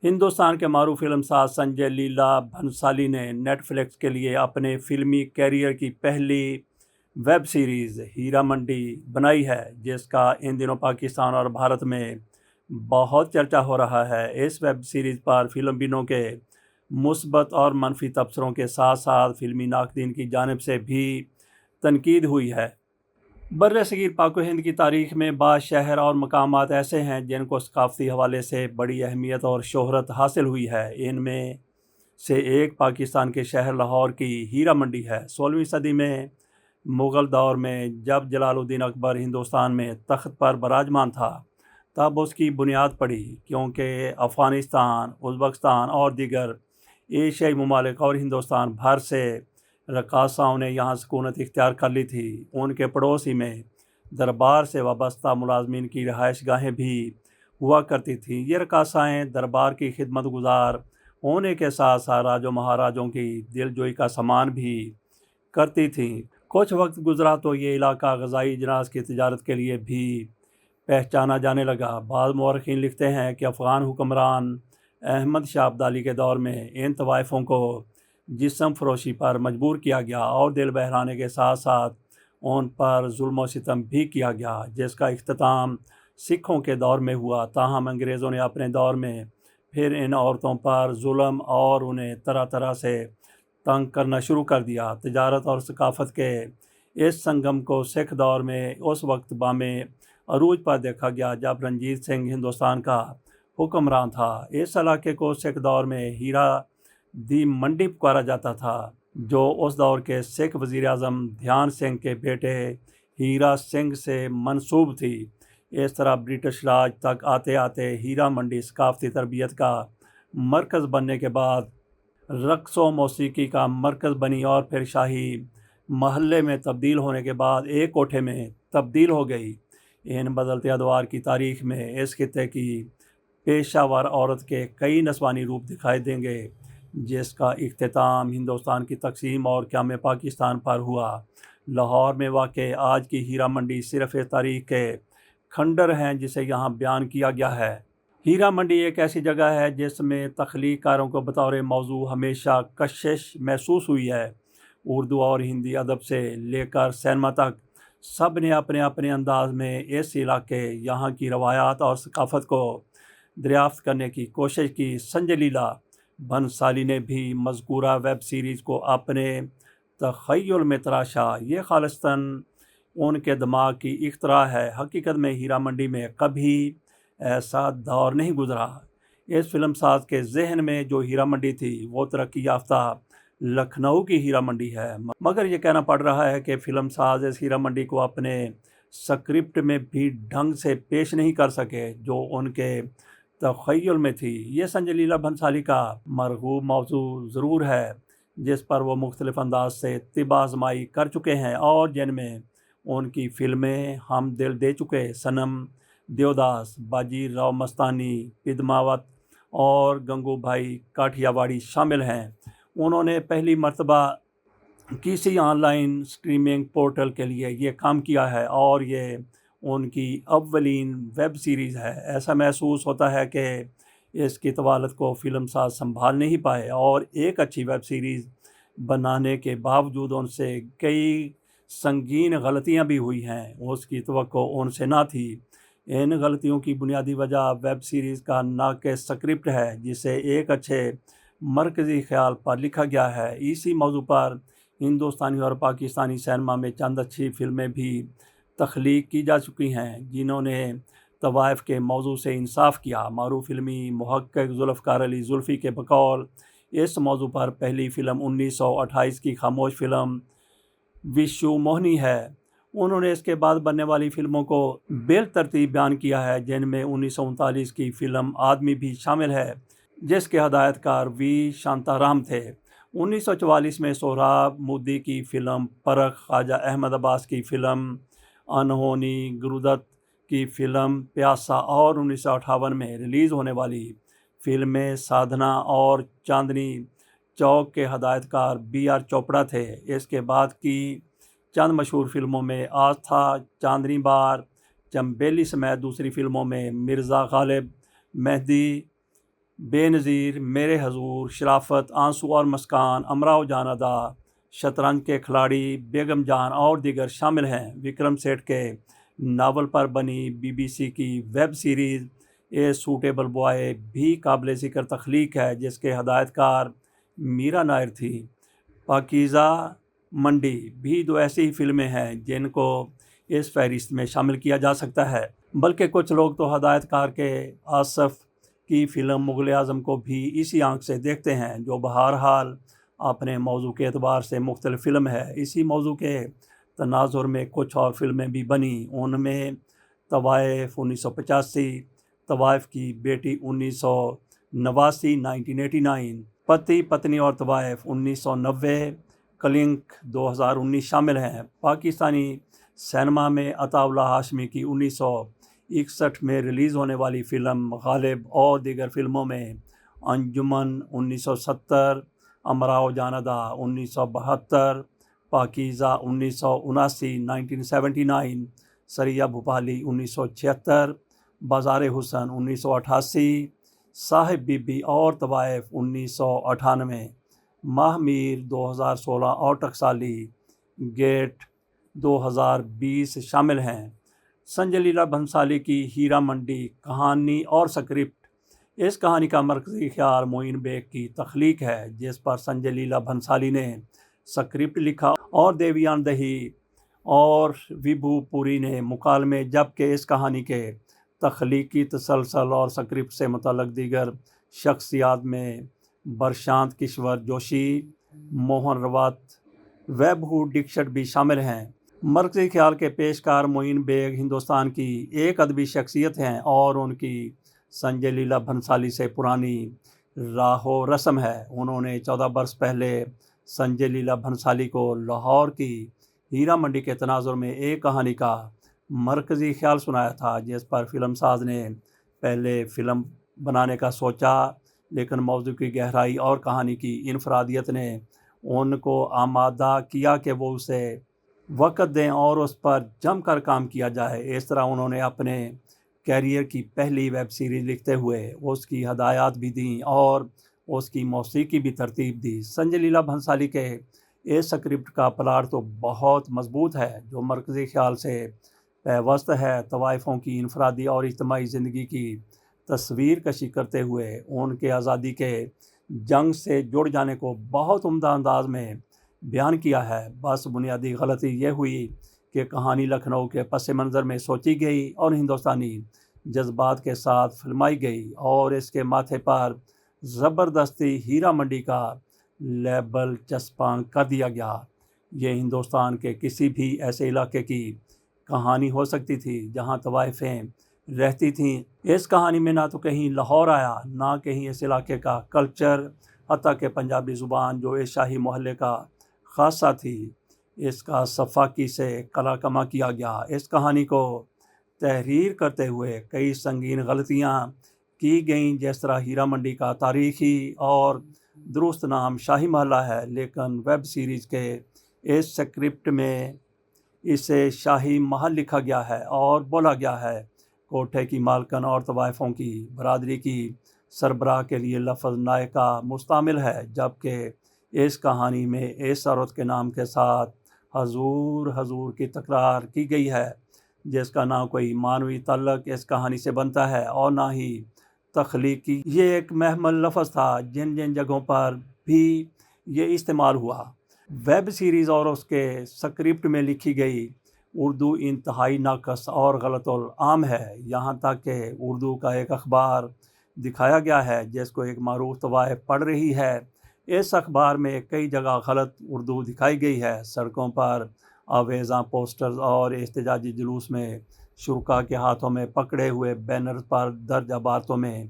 ہندوستان کے معروف فلم ساز سنجے لیلا بھنسالی نے نیٹ فلکس کے لیے اپنے فلمی کیریئر کی پہلی ویب سیریز ہیرا منڈی بنائی ہے، جس کا ان دنوں پاکستان اور بھارت میں بہت چرچا ہو رہا ہے۔ اس ویب سیریز پر فلم بینوں کے مثبت اور منفی تبصروں کے ساتھ ساتھ فلمی ناقدین کی جانب سے بھی تنقید ہوئی ہے۔ برصغیر پاک و ہند کی تاریخ میں بعض شہر اور مقامات ایسے ہیں جن کو ثقافتی حوالے سے بڑی اہمیت اور شہرت حاصل ہوئی ہے۔ ان میں سے ایک پاکستان کے شہر لاہور کی ہیرا منڈی ہے۔ 16ویں صدی میں مغل دور میں جب جلال الدین اکبر ہندوستان میں تخت پر براجمان تھا، تب اس کی بنیاد پڑی، کیونکہ افغانستان، ازبکستان اور دیگر ایشیائی ممالک اور ہندوستان بھر سے رقاصاؤں نے یہاں سکونت اختیار کر لی تھی۔ ان کے پڑوسی میں دربار سے وابستہ ملازمین کی رہائش گاہیں بھی ہوا کرتی تھیں۔ یہ رقاصائیں دربار کی خدمت گزار ہونے کے ساتھ ساتھ راج و مہاراجوں کی دل جوئی کا سامان بھی کرتی تھیں۔ کچھ وقت گزرا تو یہ علاقہ غذائی اجناس کی تجارت کے لیے بھی پہچانا جانے لگا۔ بعض مورخین لکھتے ہیں کہ افغان حکمران احمد شاہ ابدالی کے دور میں ان طوائفوں کو جسم فروشی پر مجبور کیا گیا اور دل بہلانے کے ساتھ ساتھ ان پر ظلم و ستم بھی کیا گیا، جس کا اختتام سکھوں کے دور میں ہوا۔ تاہم انگریزوں نے اپنے دور میں پھر ان عورتوں پر ظلم اور انہیں طرح طرح سے تنگ کرنا شروع کر دیا۔ تجارت اور ثقافت کے اس سنگم کو سکھ دور میں اس وقت بام عروج پر دیکھا گیا جب رنجیت سنگھ ہندوستان کا حکمران تھا۔ اس علاقے کو سکھ دور میں ہیرا دی منڈی پکارا جاتا تھا، جو اس دور کے سکھ وزیر اعظم دھیان سنگھ کے بیٹے ہیرا سنگھ سے منسوب تھی۔ اس طرح برٹش راج تک آتے آتے ہیرا منڈی ثقافتی تربیت کا مرکز بننے کے بعد رقص و موسیقی کا مرکز بنی اور پھر شاہی محلے میں تبدیل ہونے کے بعد ایک کوٹھے میں تبدیل ہو گئی۔ ان بدلتے ادوار کی تاریخ میں اس خطے کی پیشہ ور عورت کے کئی نسوانی روپ دکھائی دیں گے، جس کا اختتام ہندوستان کی تقسیم اور قیام پاکستان پر ہوا۔ لاہور میں واقع آج کی ہیرا منڈی صرف ایک تاریخ کے کھنڈر ہیں جسے یہاں بیان کیا گیا ہے۔ ہیرا منڈی ایک ایسی جگہ ہے جس میں تخلیق کاروں کو بطور موضوع ہمیشہ کشش محسوس ہوئی ہے۔ اردو اور ہندی ادب سے لے کر سینما تک سب نے اپنے اپنے انداز میں اس علاقے، یہاں کی روایات اور ثقافت کو دریافت کرنے کی کوشش کی۔ سنجے لیلا بھنسالی نے بھی مذکورہ ویب سیریز کو اپنے تخیل میں تراشا۔ یہ خالصتاً ان کے دماغ کی اختراع ہے۔ حقیقت میں ہیرا منڈی میں کبھی ایسا دور نہیں گزرا۔ اس فلم ساز کے ذہن میں جو ہیرا منڈی تھی وہ ترقی یافتہ لکھنؤ کی ہیرا منڈی ہے، مگر یہ کہنا پڑ رہا ہے کہ فلم ساز اس ہیرا منڈی کو اپنے سکرپٹ میں بھی ڈھنگ سے پیش نہیں کر سکے جو ان کے تخیل میں تھی۔ یہ سنجے لیلا بھنسالی کا مرغوب موضوع ضرور ہے، جس پر وہ مختلف انداز سے طب آزمائی کر چکے ہیں اور جن میں ان کی فلمیں ہم دل دے چکے، سنم، دیوداس، باجی راؤ مستانی، پدماوت اور گنگو بھائی کاٹھیا واڑی شامل ہیں۔ انہوں نے پہلی مرتبہ کسی آن لائن اسٹریمنگ پورٹل کے لیے یہ کام کیا ہے اور یہ ان کی اولین ویب سیریز ہے۔ ایسا محسوس ہوتا ہے کہ اس کی طوالت کو فلم ساز سنبھال نہیں پائے اور ایک اچھی ویب سیریز بنانے کے باوجود ان سے کئی سنگین غلطیاں بھی ہوئی ہیں۔ اس کی توقع ان سے نہ تھی۔ ان غلطیوں کی بنیادی وجہ ویب سیریز کا ناقص سکرپٹ ہے، جسے ایک اچھے مرکزی خیال پر لکھا گیا ہے۔ اسی موضوع پر ہندوستانی اور پاکستانی سینما میں چند اچھی فلمیں بھی تخلیق کی جا چکی ہیں جنہوں نے طوائف کے موضوع سے انصاف کیا۔ معروف فلمی محقق ذوالفقار علی زلفی کے بقول اس موضوع پر پہلی فلم 1928 کی خاموش فلم وشو موہنی ہے۔ انہوں نے اس کے بعد بننے والی فلموں کو بالترتیب بیان کیا ہے، جن میں 1939 کی فلم آدمی بھی شامل ہے، جس کے ہدایت کار وی شانتارام تھے۔ 1944 میں سہراب مودی کی فلم پرکھ، خواجہ احمد عباس کی فلم انہونی، گرودت کی فلم پیاسا اور 1958 میں ریلیز ہونے والی فلمیں سادھنا اور چاندنی چوک کے ہدایت کار بی آر چوپڑا تھے۔ اس کے بعد کی چند مشہور فلموں میں آستھا، چاندنی بار، چمبیلی سمیت دوسری فلموں میں مرزا غالب، مہدی بے نظیر، میرے حضور، شرافت، آنسو اور مسکان، امراؤ جان ادا، شطرنج کے کھلاڑی، بیگم جان اور دیگر شامل ہیں۔ وکرم سیٹھ کے ناول پر بنی BBC کی web series a suitable boy بھی قابل ذکر تخلیق ہے، جس کے ہدایت کار میرا نائر تھی۔ پاکیزہ منڈی بھی دو ایسی ہی فلمیں ہیں جن کو اس فہرست میں شامل کیا جا سکتا ہے، بلکہ کچھ لوگ تو ہدایت کار کے آصف کی فلم مغل اعظم کو بھی اسی آنکھ سے دیکھتے ہیں، جو بہرحال اپنے موضوع کے اعتبار سے مختلف فلم ہے۔ اسی موضوع کے تناظر میں کچھ اور فلمیں بھی بنیں، ان میں طوائف 1985، طوائف کی بیٹی 1989 1989، پتی پتنی اور طوائف 1990، کلنک 2019 شامل ہیں۔ پاکستانی سینما میں عطا اللہ ہاشمی کی 1961 میں ریلیز ہونے والی فلم غالب اور دیگر فلموں میں انجمن 1970، امراؤ جان ادا 1972، پاکیزہ 1979 1979، سریا بھوپالی 1976، بازار حسن 1988، صاحب بی بی اور طوائف 1998، ماہ میر 2016 اور ٹکسالی گیٹ 2020 شامل ہیں۔ سنجے لیلا بھنسالی کی ہیرا منڈی کہانی اور سکرپٹ۔ اس کہانی کا مرکزی خیال معین بیگ کی تخلیق ہے، جس پر سنجے لیلا بھنسالی نے سکرپٹ لکھا اور دیویان دہی اور وبھو پوری نے مکالمے، جبکہ اس کہانی کے تخلیقی تسلسل اور سکرپٹ سے متعلق دیگر شخصیات میں برشانت کشور جوشی، موہن روات، ویبھو ڈکشٹ بھی شامل ہیں۔ مرکزی خیال کے پیشکار معین بیگ ہندوستان کی ایک ادبی شخصیت ہیں اور ان کی سنجے لیلا بھنسالی سے پرانی راہ و رسم ہے۔ انہوں نے 14 برس پہلے سنجے لیلا بھنسالی کو لاہور کی ہیرا منڈی کے تناظر میں ایک کہانی کا مرکزی خیال سنایا تھا، جس پر فلم ساز نے پہلے فلم بنانے کا سوچا، لیکن موضوع کی گہرائی اور کہانی کی انفرادیت نے ان کو آمادہ کیا کہ وہ اسے وقت دیں اور اس پر جم کر کام کیا جائے۔ اس طرح انہوں نے اپنے کیریئر کی پہلی ویب سیریز لکھتے ہوئے اس کی ہدایات بھی دیں اور اس کی موسیقی بھی ترتیب دی۔ سنجے لیلا بھنسالی کے اس سکرپٹ کا پلاٹ تو بہت مضبوط ہے، جو مرکزی خیال سے پیوست ہے۔ طوائفوں کی انفرادی اور اجتماعی زندگی کی تصویر کشی کرتے ہوئے ان کے آزادی کے جنگ سے جڑ جانے کو بہت عمدہ انداز میں بیان کیا ہے۔ بس بنیادی غلطی یہ ہوئی کہ کہانی لکھنؤ کے پس منظر میں سوچی گئی اور ہندوستانی جذبات کے ساتھ فلمائی گئی، اور اس کے ماتھے پر زبردستی ہیرا منڈی کا لیبل چسپاں کر دیا گیا۔ یہ ہندوستان کے کسی بھی ایسے علاقے کی کہانی ہو سکتی تھی جہاں طوائفیں رہتی تھیں۔ اس کہانی میں نہ تو کہیں لاہور آیا، نہ کہیں اس علاقے کا کلچر، حتیٰ کہ پنجابی زبان جو اس شاہی محلے کا خاصہ تھی، اس کا صفاقی سے کلا کما کیا گیا۔ اس کہانی کو تحریر کرتے ہوئے کئی سنگین غلطیاں کی گئیں، جس طرح ہیرا منڈی کا تاریخی اور درست نام شاہی محلہ ہے، لیکن ویب سیریز کے اس سکرپٹ میں اسے شاہی محل لکھا گیا ہے اور بولا گیا ہے۔ کوٹھے کی مالکن اور طوائفوں کی برادری کی سربراہ کے لیے لفظ نائکہ مستعمل ہے، جبکہ اس کہانی میں اس عورت کے نام کے ساتھ حضور حضور کی تکرار کی گئی ہے، جس کا نہ کوئی معنوی تعلق اس کہانی سے بنتا ہے اور نہ ہی تخلیقی۔ یہ ایک مہمل لفظ تھا جن جن جگہوں پر بھی یہ استعمال ہوا۔ ویب سیریز اور اس کے سکرپٹ میں لکھی گئی اردو انتہائی ناقص اور غلط العام ہے، یہاں تک کہ اردو کا ایک اخبار دکھایا گیا ہے جس کو ایک معروف طوائف پڑھ رہی ہے۔ اس اخبار میں کئی جگہ غلط اردو دکھائی گئی ہے۔ سڑکوں پر آویزاں پوسٹرز اور احتجاجی جلوس میں شرکاء کے ہاتھوں میں پکڑے ہوئے بینرز پر درج عبارتوں میں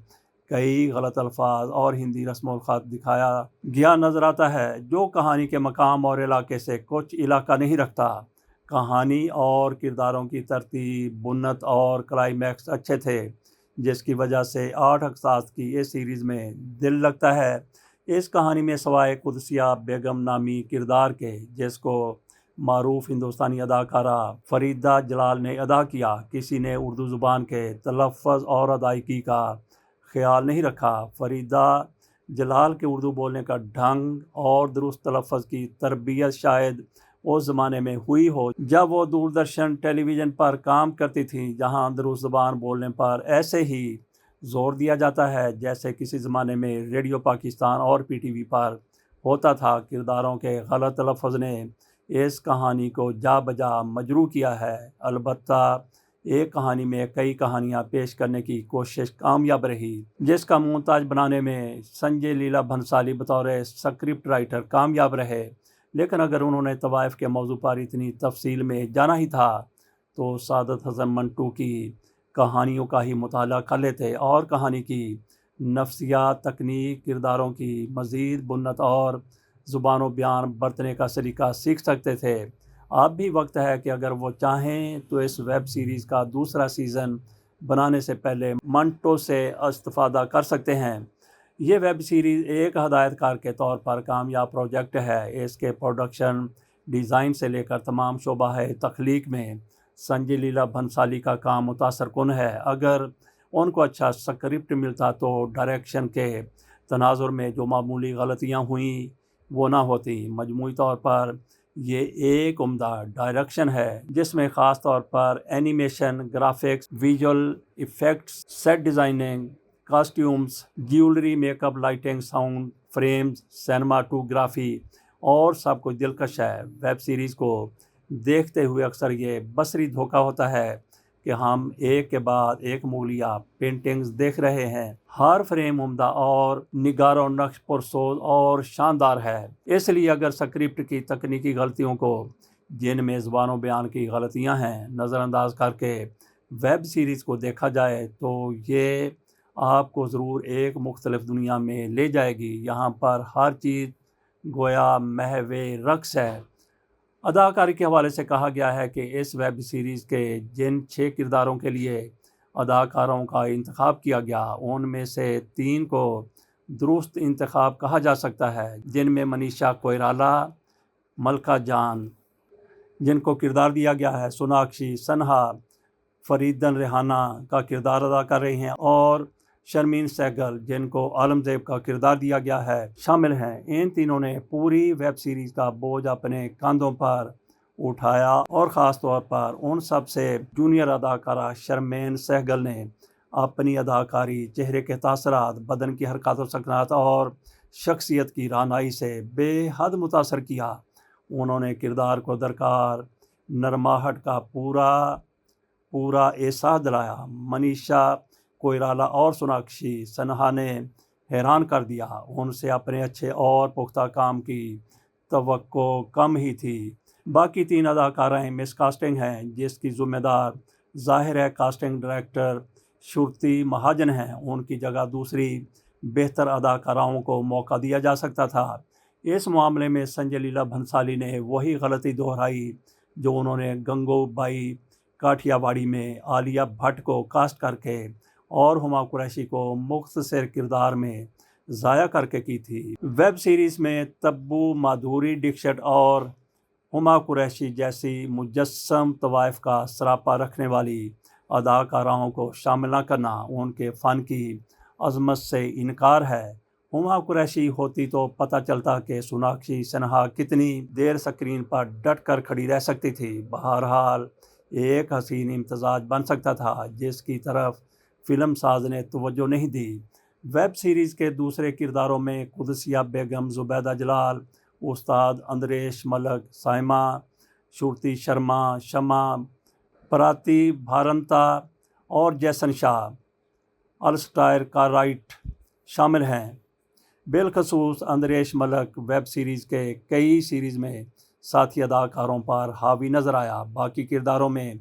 کئی غلط الفاظ اور ہندی رسم الخط دکھایا گیا نظر آتا ہے، جو کہانی کے مقام اور علاقے سے کچھ علاقہ نہیں رکھتا۔ کہانی اور کرداروں کی ترتیب، بنت اور کلائمیکس اچھے تھے، جس کی وجہ سے 8 اقساط کی اس سیریز میں دل لگتا ہے۔ اس کہانی میں سوائے قدسیہ بیگم نامی کردار کے، جس کو معروف ہندوستانی اداکارہ فریدہ جلال نے ادا کیا، کسی نے اردو زبان کے تلفظ اور ادائیگی کا خیال نہیں رکھا۔ فریدہ جلال کے اردو بولنے کا ڈھنگ اور درست تلفظ کی تربیت شاید اس زمانے میں ہوئی ہو جب وہ دوردرشن ٹیلی ویژن پر کام کرتی تھیں، جہاں درست زبان بولنے پر ایسے ہی زور دیا جاتا ہے جیسے کسی زمانے میں ریڈیو پاکستان اور پی ٹی وی پر ہوتا تھا۔ کرداروں کے غلط تلفظ نے اس کہانی کو جا بجا مجروح کیا ہے۔ البتہ ایک کہانی میں کئی کہانیاں پیش کرنے کی کوشش کامیاب رہی، جس کا مونتاج بنانے میں سنجے لیلا بھنسالی بطور سکرپٹ رائٹر کامیاب رہے۔ لیکن اگر انہوں نے طوائف کے موضوع پر اتنی تفصیل میں جانا ہی تھا تو سعادت حسن منٹو کی کہانیوں کا ہی مطالعہ کر لیتے اور کہانی کی نفسیات، تکنیک، کرداروں کی مزید بنت اور زبان و بیان برتنے کا سلیقہ سیکھ سکتے تھے۔ اب بھی وقت ہے کہ اگر وہ چاہیں تو اس ویب سیریز کا دوسرا سیزن بنانے سے پہلے منٹو سے استفادہ کر سکتے ہیں۔ یہ ویب سیریز ایک ہدایت کار کے طور پر کامیاب پروجیکٹ ہے۔ اس کے پروڈکشن ڈیزائن سے لے کر تمام شعبہ تخلیق میں سنجے لیلا بھنسالی کا کام متاثر کن ہے۔ اگر ان کو اچھا سکرپٹ ملتا تو ڈائریکشن کے تناظر میں جو معمولی غلطیاں ہوئیں وہ نہ ہوتی۔ مجموعی طور پر یہ ایک عمدہ ڈائریکشن ہے جس میں خاص طور پر animation, graphics, visual effects, set designing, costumes, jewellery, make up, lighting, sound frames, cinematography اور سب کچھ دلکش ہے۔ ویب سیریز کو دیکھتے ہوئے اکثر یہ بصری دھوکہ ہوتا ہے کہ ہم ایک کے بعد ایک مغلیہ پینٹنگز دیکھ رہے ہیں۔ ہر فریم عمدہ اور نگار و نقش پرسوز اور شاندار ہے۔ اس لیے اگر سکرپٹ کی تکنیکی غلطیوں کو، جن میں زبان و بیان کی غلطیاں ہیں، نظر انداز کر کے ویب سیریز کو دیکھا جائے تو یہ آپ کو ضرور ایک مختلف دنیا میں لے جائے گی۔ یہاں پر ہر چیز گویا محو رقص ہے۔ اداکاری کے حوالے سے کہا گیا ہے کہ اس ویب سیریز کے جن 6 کرداروں کے لیے اداکاروں کا انتخاب کیا گیا ان میں سے 3 کو درست انتخاب کہا جا سکتا ہے، جن میں منیشا کوئرالہ، ملکہ جان جن کو کردار دیا گیا ہے، سوناکشی سنہا فریدن ریحانہ کا کردار ادا کر رہی ہیں، اور شرمین سہگل جن کو عالمزیب کا کردار دیا گیا ہے شامل ہیں۔ ان تینوں نے پوری ویب سیریز کا بوجھ اپنے کاندھوں پر اٹھایا اور خاص طور پر ان سب سے جونیئر اداکارہ شرمین سہگل نے اپنی اداکاری، چہرے کے تاثرات، بدن کی حرکات و سکنات اور شخصیت کی رعنائی سے بے حد متاثر کیا۔ انہوں نے کردار کو درکار نرماہٹ کا پورا احساس دلایا۔ منیشا کوئرالہ اور سوناکشی سنہا نے حیران کر دیا۔ ان سے اپنے اچھے اور پختہ کام کی توقع کم ہی تھی۔ باقی 3 اداکارائیں مس کاسٹنگ ہیں، جس کی ذمہ دار ظاہر ہے کاسٹنگ ڈائریکٹر شرتی مہاجن ہیں۔ ان کی جگہ دوسری بہتر اداکاراؤں کو موقع دیا جا سکتا تھا۔ اس معاملے میں سنجے لیلا بھنسالی نے وہی غلطی دہرائی جو انہوں نے گنگو بائی کاٹھیاواڑی میں عالیہ بھٹ کو کاسٹ کر کے اور ہما قریشی کو مختصر کردار میں ضائع کر کے کی تھی۔ ویب سیریز میں تبو، مادھوری ڈکشٹ اور ہما قریشی جیسی مجسم طوائف کا سراپا رکھنے والی اداکاراؤں کو شامل نہ کرنا ان کے فن کی عظمت سے انکار ہے۔ ہما قریشی ہوتی تو پتہ چلتا کہ سوناکشی سنہا کتنی دیر سکرین پر ڈٹ کر کھڑی رہ سکتی تھی۔ بہرحال ایک حسین امتزاج بن سکتا تھا جس کی طرف فلم ساز نے توجہ نہیں دی۔ ویب سیریز کے دوسرے کرداروں میں قدسیہ بیگم، زبیدہ جلال، استاد اندریش ملک، سائمہ شرتی شرما، شمع پراتی بھارنتا اور جیسن شاہ السٹائر کارائٹ شامل ہیں۔ بالخصوص اندریش ملک ویب سیریز کے کئی سیریز میں ساتھی اداکاروں پر حاوی نظر آیا۔ باقی کرداروں میں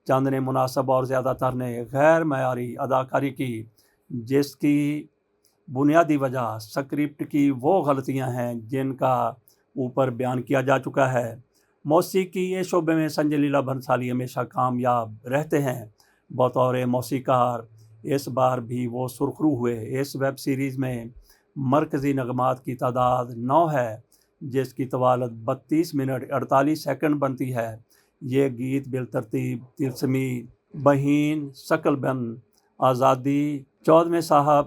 چند نے مناسب اور زیادہ تر نے غیر معیاری اداکاری کی، جس کی بنیادی وجہ سکرپٹ کی وہ غلطیاں ہیں جن کا اوپر بیان کیا جا چکا ہے۔ موسیقی کے شعبے میں سنجے لیلا بھنسالی ہمیشہ کامیاب رہتے ہیں۔ بطور موسیقار اس بار بھی وہ سرخرو ہوئے۔ اس ویب سیریز میں مرکزی نغمات کی تعداد 9 ہے، جس کی طوالت 32 منٹ 48 سیکنڈ بنتی ہے۔ یہ گیت بالترتیب تلسمی، بہین، سکل بند، آزادی، 14ویں صاحب،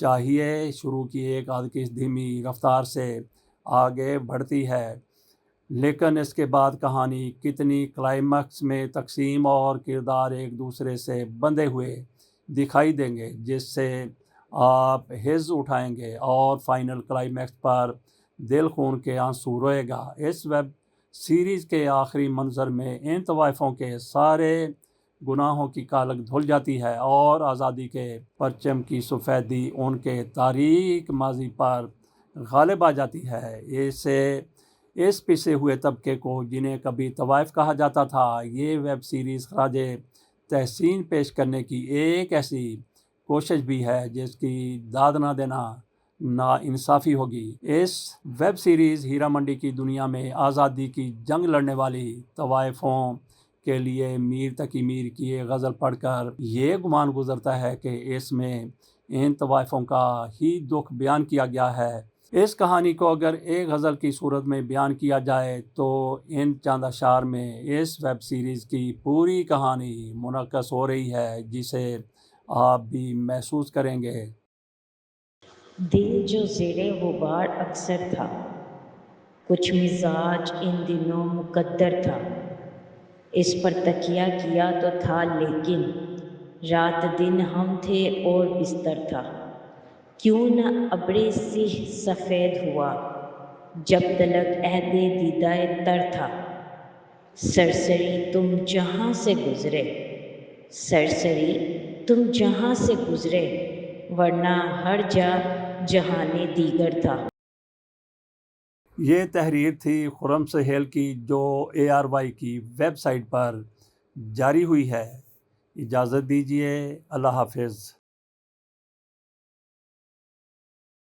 چاہیے شروع کی ایک آدھ کی دھیمی رفتار سے آگے بڑھتی ہے، لیکن اس کے بعد کہانی کتنی کلائمیکس میں تقسیم اور کردار ایک دوسرے سے بندھے ہوئے دکھائی دیں گے، جس سے آپ حز اٹھائیں گے اور فائنل کلائمیکس پر دل خون کے آنسو روئے گا۔ اس ویب سیریز کے آخری منظر میں ان طوائفوں کے سارے گناہوں کی کالک دھل جاتی ہے اور آزادی کے پرچم کی سفیدی ان کے تاریک ماضی پر غالب آ جاتی ہے۔ اس پسے ہوئے طبقے کو جنہیں کبھی طوائف کہا جاتا تھا، یہ ویب سیریز خراج تحسین پیش کرنے کی ایک ایسی کوشش بھی ہے جس کی داد نہ دینا نا انصافی ہوگی۔ اس ویب سیریز ہیرا منڈی کی دنیا میں آزادی کی جنگ لڑنے والی طوائفوں کے لیے میر تقی میر کی ایک غزل پڑھ کر یہ گمان گزرتا ہے کہ اس میں ان طوائفوں کا ہی دکھ بیان کیا گیا ہے۔ اس کہانی کو اگر ایک غزل کی صورت میں بیان کیا جائے تو ان چند اشعار میں اس ویب سیریز کی پوری کہانی منعکس ہو رہی ہے، جسے آپ بھی محسوس کریں گے۔ دل جو زیر غبار اکثر تھا، کچھ مزاج ان دنوں مقدر تھا، اس پر تکیہ کیا تو تھا لیکن رات دن ہم تھے اور بستر تھا۔ کیوں نہ ابر سیہ سفید ہوا جب تلک عہد دیدہ تر تھا۔ سرسری تم جہاں سے گزرے، سرسری تم جہاں سے گزرے، ورنہ ہر جا جہان دیگر تھا۔ یہ تحریر تھی خرم سہیل کی، جو ARY کی ویب سائٹ پر جاری ہوئی ہے۔ اجازت دیجیے، اللہ حافظ۔